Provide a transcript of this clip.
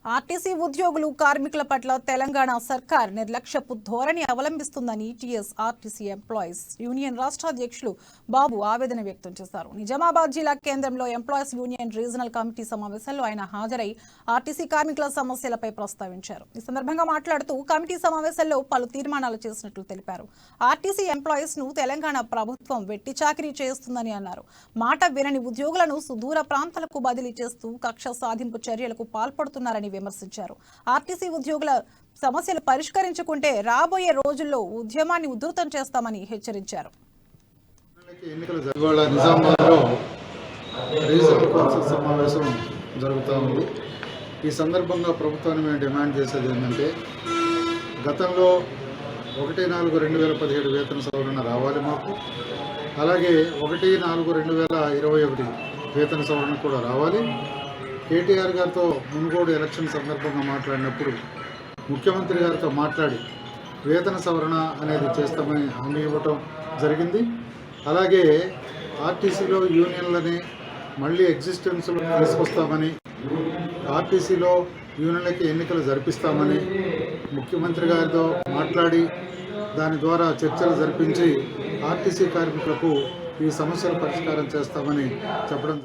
RTC ఉద్యోగులు కార్మికుల పట్ల తెలంగాణ సర్కార్ నిర్లక్ష్యపు ధోరణి అవలంబిస్తుందని టీఎస్ ఆర్టీసీ ఎంప్లాయీస్ యూనియన్ రాష్ట్ర అధ్యక్షులు బాబు ఆవేదన వ్యక్తం చేశారు. నిజామాబాద్ జిల్లా కేంద్రంలో ఎంప్లాయీస్ యూనియన్ రీజనల్ కమిటీ సమావేశంలో ఆయన హాజరై ఆర్టీసీ కార్మికుల సమస్యలపై ప్రస్తావించారు. ఈ సందర్భంగా మాట్లాడుతూ కమిటీ సమావేశంలో పలు తీర్మానాలు చేసినట్లు తెలిపారు. ఆర్టీసీ ఎంప్లాయీస్ ను తెలంగాణ ప్రభుత్వం వెట్టి చాకిరీ చేస్తుందని అన్నారు. మాట వినని ఉద్యోగులను సుదూర ప్రాంతాలకు బదిలీ చేస్తూ కక్ష సాధింపు చర్యలకు పాల్పడుతున్నారని విమర్శించారు. ఆర్టీసీ ఉద్యోగుల సమస్యలు పరిష్కరించుకుంటే రాబోయే రోజుల్లో ఉద్యమాన్ని ఉధృతం చేస్తామని హెచ్చరించారు. సమావేశం జరుగుతూ ఉంది. ఈ సందర్భంగా ప్రభుత్వాన్ని మేము డిమాండ్ చేసేది ఏంటంటే, గతంలో 1/4/2017 వేతన సవరణ రావాలి మాకు. అలాగే 1/4/2021 వేతన సవరణ కూడా రావాలి. కేటీఆర్ గారితో మునుగోడు ఎలక్షన్ సందర్భంగా మాట్లాడినప్పుడు ముఖ్యమంత్రి గారితో మాట్లాడి వేతన సవరణ అనేది చేస్తామని హామీ ఇవ్వటం జరిగింది. అలాగే ఆర్టీసీలో యూనియన్లని మళ్ళీ ఎగ్జిస్టెన్స్లో తీసుకొస్తామని, ఆర్టీసీలో యూనియన్లకి ఎన్నికలు జరిపిస్తామని ముఖ్యమంత్రి గారితో మాట్లాడి దాని ద్వారా చర్చలు జరిపించి ఆర్టీసీ కార్మికులకు ఈ సమస్యల పరిష్కారం చేస్తామని చెప్పడం